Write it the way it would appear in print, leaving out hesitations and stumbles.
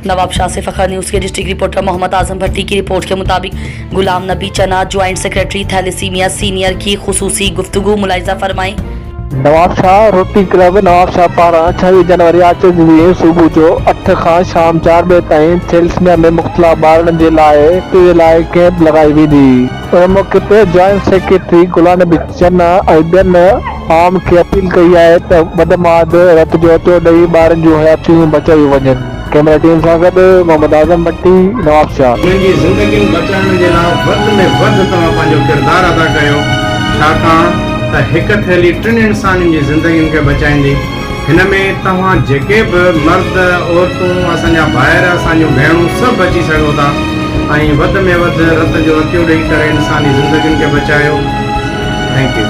नवाब शाह से फखर न्यूज के district reporter Muhammad Azam بھٹی की रिपोर्ट के मुताबिक غلام नबी चना जॉइंट सेक्रेटरी थैलीसीमिया सीनियर की खصوصी गुफ्तगू मुलाहिजा फरमाई। नवाब शाह रोटी क्लब नवाब शाह पारां 26 जनवरी अचे ॾींहुं सुबुह जो 8 खां शाम 4 बजे ताईं थेलीसेमया में मुख़्तलिफ़ ॿारनि जे लाइ कैंप लॻाई वेंदी। उन मौक़े ते जॉइंट सेक्रेटरी गुलाम नबी चना ऐं ॿियनि आम खे अपील कई आहे त वधि रत जो अचो ॾेई ॿारनि जूं हयातियूं बचायूं वञनि। कैमरा टीम सां गॾु मोहम्मद आज़म भट्टी, नवाब शाह। उन्हनि जी ज़िंदगी बचाइण जे लाइ वधि में वधि तव्हां पंहिंजो किरदारु अदा कयो, छाकाणि त हिकु थैली 3 इंसाननि जी ज़िंदगियुनि खे बचाईंदी। हिन में तव्हां जेके बि मर्द औरतूं असांजा भाइर असांजूं भेणूं सभु बची सघो था ऐं वधि में वधि रत जो अतियो ॾेई करे इंसानी ज़िंदगियुनि खे बचायो। Thank U.